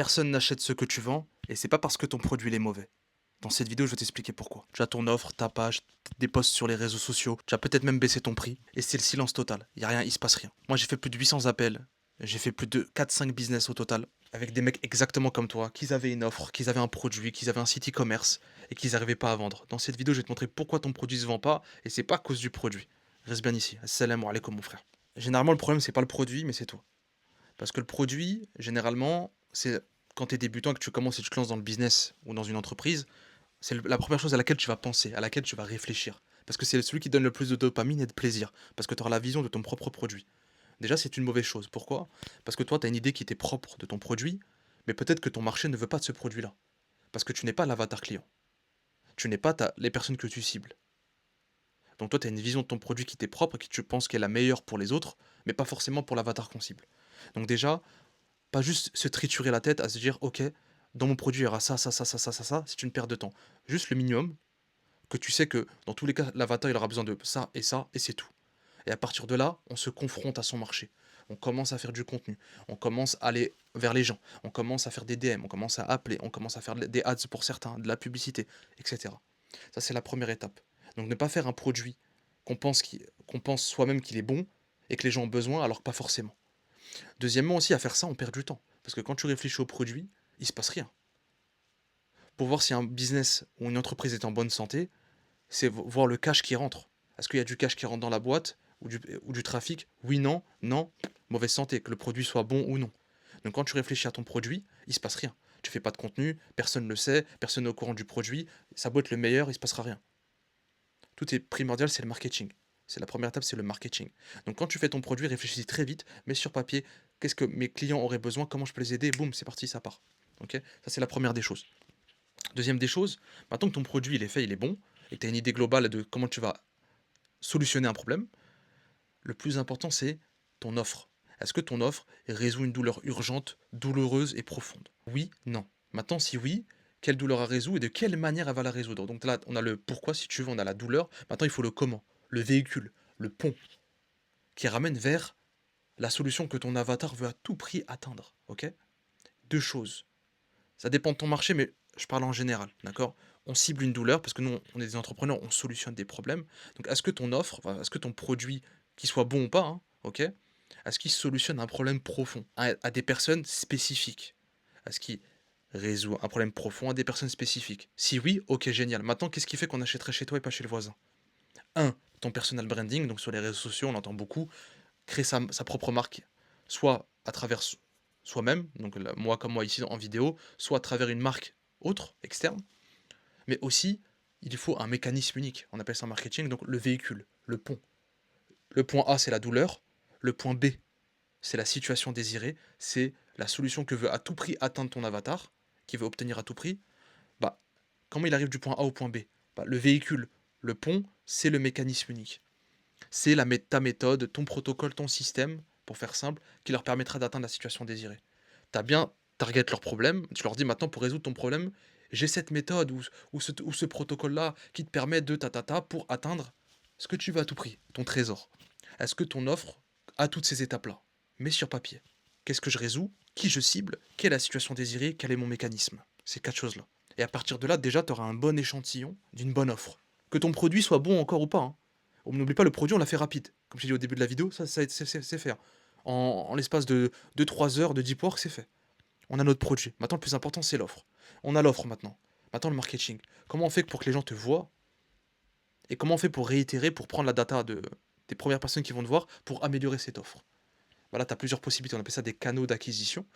Personne n'achète ce que tu vends, et c'est pas parce que ton produit il est mauvais. Dans cette vidéo, je vais t'expliquer pourquoi. Tu as ton offre, ta page, des posts sur les réseaux sociaux, tu as peut-être même baissé ton prix, et c'est le silence total. Il y a rien, il se passe rien. Moi, j'ai fait plus de 800 appels, j'ai fait plus de 4-5 business au total, avec des mecs exactement comme toi, qui avaient une offre, qui avaient un produit, qui avaient un site e-commerce, et qu'ils n'arrivaient pas à vendre. Dans cette vidéo, je vais te montrer pourquoi ton produit se vend pas, et c'est pas à cause du produit. Reste bien ici. Assalamu alaikum, mon frère. Généralement, le problème, c'est pas le produit, mais c'est toi. Parce que le produit, généralement, c'est quand tu es débutant, que tu commences et tu te lances dans le business ou dans une entreprise, c'est la première chose à laquelle tu vas penser, à laquelle tu vas réfléchir. Parce que c'est celui qui donne le plus de dopamine et de plaisir. Parce que tu auras la vision de ton propre produit. Déjà, c'est une mauvaise chose. Pourquoi? Parce que toi, tu as une idée qui t'est propre de ton produit, mais peut-être que ton marché ne veut pas de ce produit-là. Parce que tu n'es pas l'avatar client. Tu n'es pas les personnes que tu cibles. Donc toi, tu as une vision de ton produit qui t'est propre, qui tu penses qu'est la meilleure pour les autres, mais pas forcément pour l'avatar qu'on cible. Donc déjà, pas juste se triturer la tête à se dire, ok, dans mon produit, il y aura ça, ça, ça, ça, ça, ça, ça, c'est une perte de temps. Juste le minimum, que tu sais que dans tous les cas, l'avatar, il aura besoin de ça, et c'est tout. Et à partir de là, on se confronte à son marché. On commence à faire du contenu. On commence à aller vers les gens. On commence à faire des DM. On commence à appeler. On commence à faire des ads pour certains, de la publicité, etc. Ça, c'est la première étape. Donc ne pas faire un produit qu'on pense soi-même qu'il est bon et que les gens ont besoin alors que pas forcément. Deuxièmement aussi, à faire ça, on perd du temps. Parce que quand tu réfléchis au produit, il se passe rien. Pour voir si un business ou une entreprise est en bonne santé, c'est voir le cash qui rentre. Est-ce qu'il y a du cash qui rentre dans la boîte ou du trafic? Oui, non, non, mauvaise santé, que le produit soit bon ou non. Donc quand tu réfléchis à ton produit, il se passe rien. Tu fais pas de contenu, personne ne le sait, personne n'est au courant du produit, ça peut être le meilleur, il se passera rien. Tout est primordial, c'est le marketing. C'est la première étape, c'est le marketing. Donc quand tu fais ton produit, réfléchis très vite, mets sur papier, qu'est-ce que mes clients auraient besoin, comment je peux les aider, boum, c'est parti, ça part. Ok? Ça c'est la première des choses. Deuxième des choses, maintenant que ton produit il est fait, il est bon, et que tu as une idée globale de comment tu vas solutionner un problème, le plus important c'est ton offre. Est-ce que ton offre résout une douleur urgente, douloureuse et profonde? Oui, non. Maintenant, si oui, quelle douleur elle résout et de quelle manière elle va la résoudre? Donc là, on a le pourquoi, si tu veux, on a la douleur. Maintenant, il faut le comment, le véhicule, le pont, qui ramène vers la solution que ton avatar veut à tout prix atteindre. Ok? Deux choses. Ça dépend de ton marché, mais je parle en général, d'accord? On cible une douleur parce que nous, on est des entrepreneurs, on solutionne des problèmes. Donc, est-ce que ton offre, enfin, est-ce que ton produit, qu'il soit bon ou pas, hein, ok? Est-ce qu'il solutionne un problème profond à des personnes spécifiques? Est-ce qu'il résout un problème profond à des personnes spécifiques? Si oui, ok, génial. Maintenant, qu'est-ce qui fait qu'on achèterait chez toi et pas chez le voisin? Un, ton personal branding, donc sur les réseaux sociaux, on entend beaucoup, créer sa propre marque, soit à travers soi-même, donc moi comme moi ici en vidéo, soit à travers une marque autre, externe, mais aussi il faut un mécanisme unique, on appelle ça marketing, donc le véhicule, le pont. Le point A c'est la douleur, le point B c'est la situation désirée, c'est la solution que veut à tout prix atteindre ton avatar, qui veut obtenir à tout prix. Bah, comment il arrive du point A au point B? Bah, le véhicule, le pont, c'est le mécanisme unique. C'est ta méthode, ton protocole, ton système, pour faire simple, qui leur permettra d'atteindre la situation désirée. Tu as bien target leur problème, tu leur dis maintenant pour résoudre ton problème, j'ai cette méthode ou ce protocole-là qui te permet de ta pour atteindre ce que tu veux à tout prix, ton trésor. Est-ce que ton offre a toutes ces étapes-là? Mets sur papier. Qu'est-ce que je résous? Qui je cible? Quelle est la situation désirée? Quel est mon mécanisme? Ces quatre choses-là. Et à partir de là, déjà, tu auras un bon échantillon d'une bonne offre. Que ton produit soit bon encore ou pas, hein. On n'oublie pas le produit, on l'a fait rapide. Comme j'ai dit au début de la vidéo, ça c'est fait. En l'espace de 2-3 heures de deep work, c'est fait. On a notre produit. Maintenant, le plus important, c'est l'offre. On a l'offre maintenant. Maintenant, le marketing. Comment on fait pour que les gens te voient? Et comment on fait pour réitérer, pour prendre la data des premières personnes qui vont te voir, pour améliorer cette offre? Voilà, tu as plusieurs possibilités. On appelle ça des canaux d'acquisition.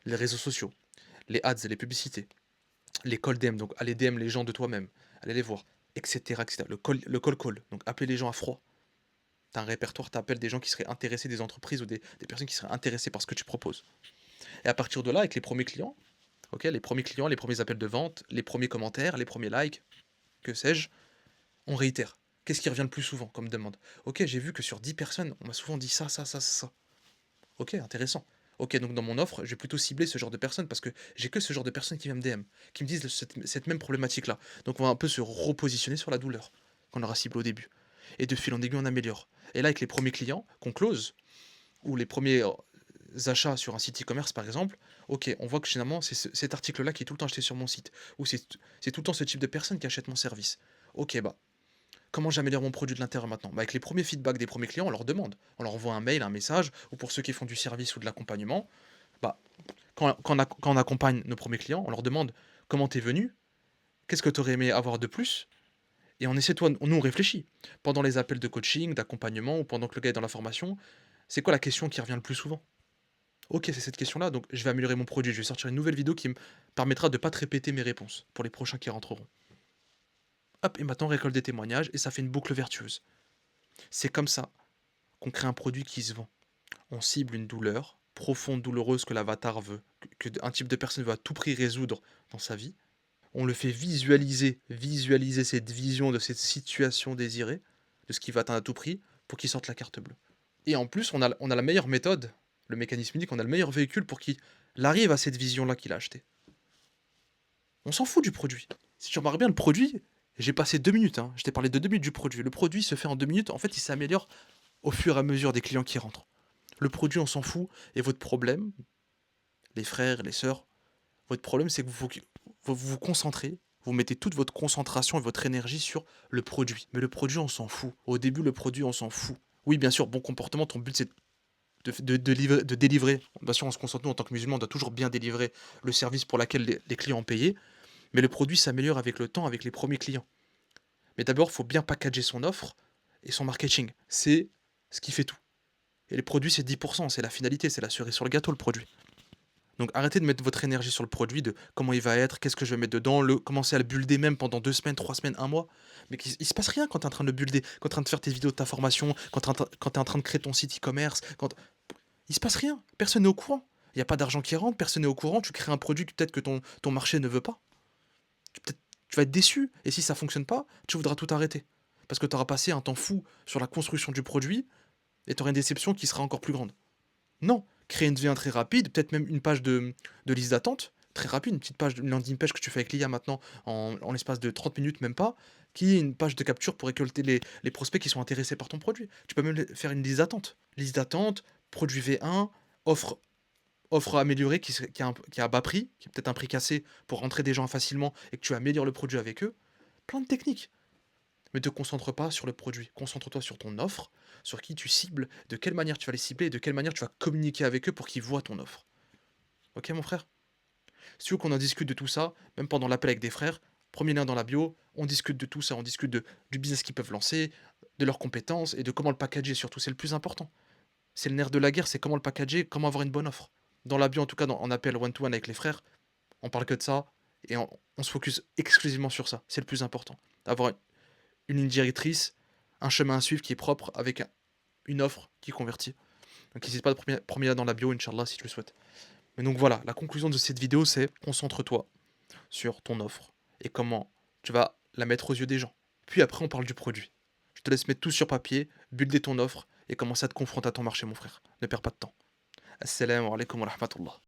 Les réseaux sociaux, les ads, les publicités, les call DM, donc aller DM les gens de toi-même, aller les voir, etc. etc. Le call call, donc appeler les gens à froid. Tu as un répertoire, tu appelles des gens qui seraient intéressés, des entreprises ou des personnes qui seraient intéressées par ce que tu proposes. Et à partir de là, avec les premiers clients, ok, les premiers clients, les premiers appels de vente, les premiers commentaires, les premiers likes, que sais-je, on réitère. Qu'est-ce qui revient le plus souvent comme demande? Ok, j'ai vu que sur 10 personnes, on m'a souvent dit ça, ça, ça, ça. Ok, intéressant. Ok, donc dans mon offre, je vais plutôt cibler ce genre de personnes parce que j'ai que ce genre de personnes qui viennent me DM, qui me disent cette même problématique-là. Donc on va un peu se repositionner sur la douleur qu'on aura ciblée au début. Et de fil en aiguille, on améliore. Et là, avec les premiers clients qu'on close, ou les premiers achats sur un site e-commerce par exemple, OK, on voit que généralement, c'est cet article-là qui est tout le temps acheté sur mon site ou c'est tout le temps ce type de personne qui achète mon service. OK, bah, comment j'améliore mon produit de l'intérieur maintenant? Bah, avec les premiers feedbacks des premiers clients, on leur demande. On leur envoie un mail, un message ou pour ceux qui font du service ou de l'accompagnement, bah, quand on accompagne nos premiers clients, on leur demande: «Comment tu es venu? Qu'est-ce que tu aurais aimé avoir de plus?» Et on essaie, toi, nous, on réfléchit. Pendant les appels de coaching, d'accompagnement ou pendant que le gars est dans la formation, c'est quoi la question qui revient le plus souvent? OK, c'est cette question-là, donc je vais améliorer mon produit. Je vais sortir une nouvelle vidéo qui me permettra de pas te répéter mes réponses pour les prochains qui rentreront. Hop, et maintenant on récolte des témoignages et ça fait une boucle vertueuse. C'est comme ça qu'on crée un produit qui se vend. On cible une douleur profonde, douloureuse que l'avatar veut, un type de personne veut à tout prix résoudre dans sa vie. On le fait visualiser cette vision de cette situation désirée, de ce qui va atteindre à tout prix, pour qu'il sorte la carte bleue. Et en plus, on a la meilleure méthode, le mécanisme unique, on a le meilleur véhicule pour qu'il arrive à cette vision-là qu'il a achetée. On s'en fout du produit. Si tu remarques bien, le produit, j'ai passé 2 minutes, hein, je t'ai parlé de 2 minutes du produit. Le produit se fait en 2 minutes, en fait, il s'améliore au fur et à mesure des clients qui rentrent. Le produit, on s'en fout, et votre problème, les frères, les sœurs, votre problème, c'est que vous concentrez, vous mettez toute votre concentration et votre énergie sur le produit. Mais le produit, on s'en fout. Au début, le produit, on s'en fout. Oui, bien sûr, bon comportement, ton but, c'est de délivrer. Bien sûr, on se concentre, nous, en tant que musulmans, on doit toujours bien délivrer le service pour lequel les clients ont payé. Mais le produit s'améliore avec le temps, avec les premiers clients. Mais d'abord, il faut bien packager son offre et son marketing. C'est ce qui fait tout. Et les produits, c'est 10%, c'est la finalité, c'est la cerise sur le gâteau, le produit. Donc arrêtez de mettre votre énergie sur le produit, de comment il va être, qu'est-ce que je vais mettre dedans, commencer à le builder même pendant 2 semaines, 3 semaines, un mois. Mais il se passe rien quand tu es en train de le builder, quand tu es en train de faire tes vidéos de ta formation, quand tu es en train de créer ton site e-commerce. Il se passe rien, personne n'est au courant. Il n'y a pas d'argent qui rentre, personne n'est au courant, tu crées un produit que peut-être que ton marché ne veut pas. Tu vas être déçu, et si ça fonctionne pas, tu voudras tout arrêter. Parce que tu auras passé un temps fou sur la construction du produit, et tu auras une déception qui sera encore plus grande. Non, créer une V1 très rapide, peut-être même une page de liste d'attente, très rapide, une petite page, une landing page que tu fais avec l'IA maintenant en l'espace de 30 minutes, même pas, qui est une page de capture pour récolter les prospects qui sont intéressés par ton produit. Tu peux même faire une liste d'attente. Liste d'attente, produit V1, offre, offre améliorée qui a bas prix, qui est peut-être un prix cassé pour rentrer des gens facilement et que tu améliores le produit avec eux. Plein de techniques. Mais te concentre pas sur le produit, concentre-toi sur ton offre, sur qui tu cibles, de quelle manière tu vas les cibler et de quelle manière tu vas communiquer avec eux pour qu'ils voient ton offre. Ok mon frère? Si tu veux qu'on en discute de tout ça, même pendant l'appel avec des frères, premier lien dans la bio, on discute de tout ça, on discute du business qu'ils peuvent lancer, de leurs compétences et de comment le packager surtout, c'est le plus important. C'est le nerf de la guerre, c'est comment le packager, comment avoir une bonne offre. Dans la bio, en tout cas, en appel one-to-one avec les frères, on parle que de ça et on se focus exclusivement sur ça. C'est le plus important. Avoir une ligne directrice, un chemin à suivre qui est propre avec une offre qui convertit. Donc n'hésite pas de premier là dans la bio, Inch'Allah, si tu le souhaites. Mais donc voilà, la conclusion de cette vidéo, c'est concentre-toi sur ton offre et comment tu vas la mettre aux yeux des gens. Puis après, on parle du produit. Je te laisse mettre tout sur papier, builder ton offre et commencer à te confronter à ton marché, mon frère. Ne perds pas de temps. Assalamu alaikum wa rahmatullah.